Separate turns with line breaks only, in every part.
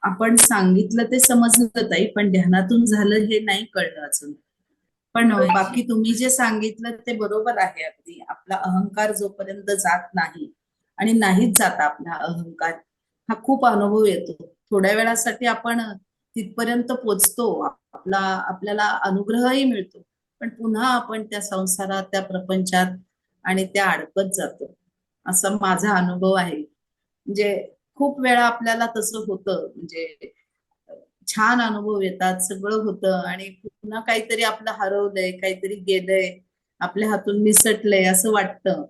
आपण सांगितलं ते समजलं ताई, पण ध्यानातून झालं हे नाही कळलं अजून. पण बाकी तुम्ही जे सांगितलं ते बरोबर आहे अगदी. आपला अहंकार जोपर्यंत जात नाही आणि नाहीच जात आपला अहंकार, हा खूप अनुभव येतो. थोड्या वेळासाठी आपण तिथपर्यंत पोचतो, आपल्याला अनुग्रहही मिळतो, पण पुन्हा आपण त्या संसारात, त्या प्रपंचात आणि त्या अडकत जातो. असा माझा अनुभव आहे. म्हणजे खूप वेळा आपल्याला तसं होतं. म्हणजे छान अनुभव येतात, सगळं होतं आणि पुन्हा काहीतरी आपलं हरवलंय, काहीतरी गेलंय, आपल्या हातून निसटलंय असं वाटतं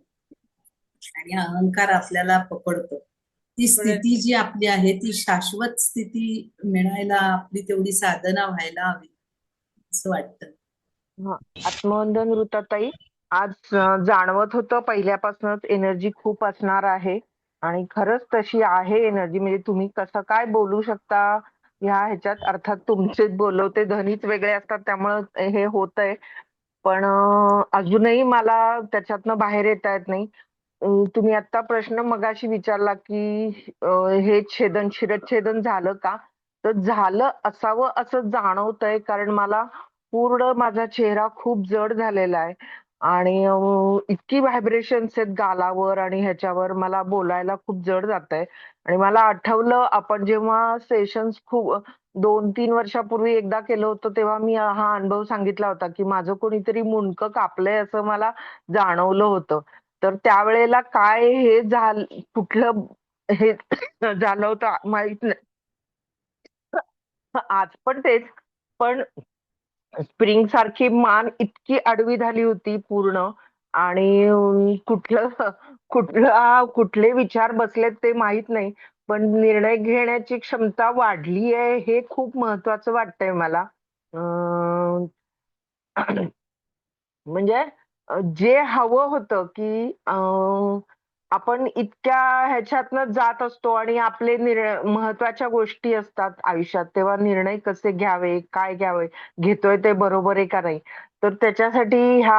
आणि अहंकार आपल्याला पकडतो. ती
पण
स्थिती जी आपली आहे ती शाश्वत स्थिती मिळायला आपली तेवढी साधना व्हायला हवी असं वाटतं.
हा, आत्मवंदन ऋताताई. आज जाणवत होतं पहिल्यापासूनच एनर्जी खूप असणार आहे. आणि खरंच तशी आहे एनर्जी. म्हणजे तुम्ही कसं काय बोलू शकता ह्याच्यात, अर्थात तुमचेच बोलवते ध्वनीच वेगळे असतात त्यामुळे हे होतंय. पण अजूनही मला त्याच्यातनं बाहेर येता येत नाही. तुम्ही आता प्रश्न मगाशी विचारला की हे शिरच्छेदन झालं का? तर झालं असावं असं जाणवतंय, कारण मला पूर्ण माझा चेहरा खूप जड झालेला आहे. आणि इतकी व्हायब्रेशन्स आहेत गालावर आणि ह्याच्यावर, मला बोलायला खूप जड जात आहे. आणि मला आठवलं आपण जेव्हा सेशन्स खूप 2-3 वर्षापूर्वी एकदा केलं होतं, तेव्हा मी हा अनुभव सांगितला होता की माझं कोणीतरी मुंडकं कापलंय असं मला जाणवलं होतं. तर त्यावेळेला काय हे झालं, कुठलं हे झालं होतं माहित नाही. आज पण तेच. पण स्प्रिंग सारखी मान इतकी आडवी झाली होती पूर्ण. आणि कुठले विचार बसलेत ते माहित नाही. पण निर्णय घेण्याची क्षमता वाढली आहे हे खूप महत्वाचं वाटतंय मला. अं, म्हणजे जे हवं होतं की आपण इतक्या ह्याच्यातनं जात असतो आणि आपले महत्वाच्या गोष्टी असतात आयुष्यात, तेव्हा निर्णय कसे घ्यावे, काय घ्यावे, घेतोय ते बरोबर आहे का नाही. तर त्याच्यासाठी ह्या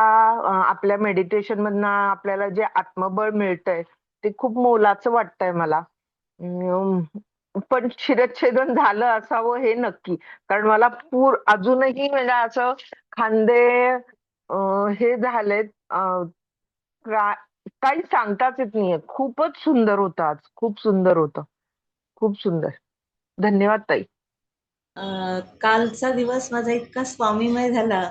आपल्या मेडिटेशन मधनं आपल्याला जे आत्मबळ मिळतंय ते खूप मोलाचं वाटतंय मला. अं, पण शिरच्छेदन झालं असावं हे नक्की. कारण मला अजूनही म्हणजे असं खांदे हे झालेत. काही सांगताच येत नाहीये. खूपच सुंदर होतं आज. खूप सुंदर होतं. खूप सुंदर. धन्यवाद ताई.
कालचा दिवस माझा इतका स्वामीमय झाला.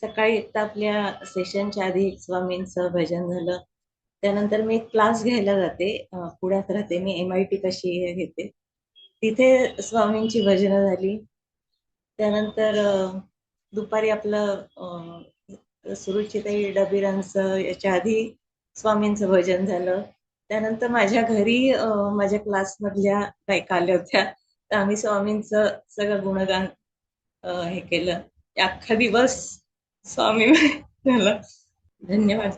सकाळी एकदा आपल्या सेशनच्या आधी एक स्वामींचं भजन झालं. त्यानंतर मी एक क्लास घ्यायला जाते. पुण्यात राहते मी, MIT कशी हे घेते. तिथे स्वामींची भजनं झाली. त्यानंतर दुपारी आपलं सुरुचिताई डबीरांचं याच्या आधी स्वामींचं भजन झालं. त्यानंतर माझ्या घरी माझ्या क्लासमधल्या बायका आल्या होत्या. तर आम्ही स्वामींचं सगळं गुणगान हे केलं. अख्खा दिवस स्वामी झाला. धन्यवाद.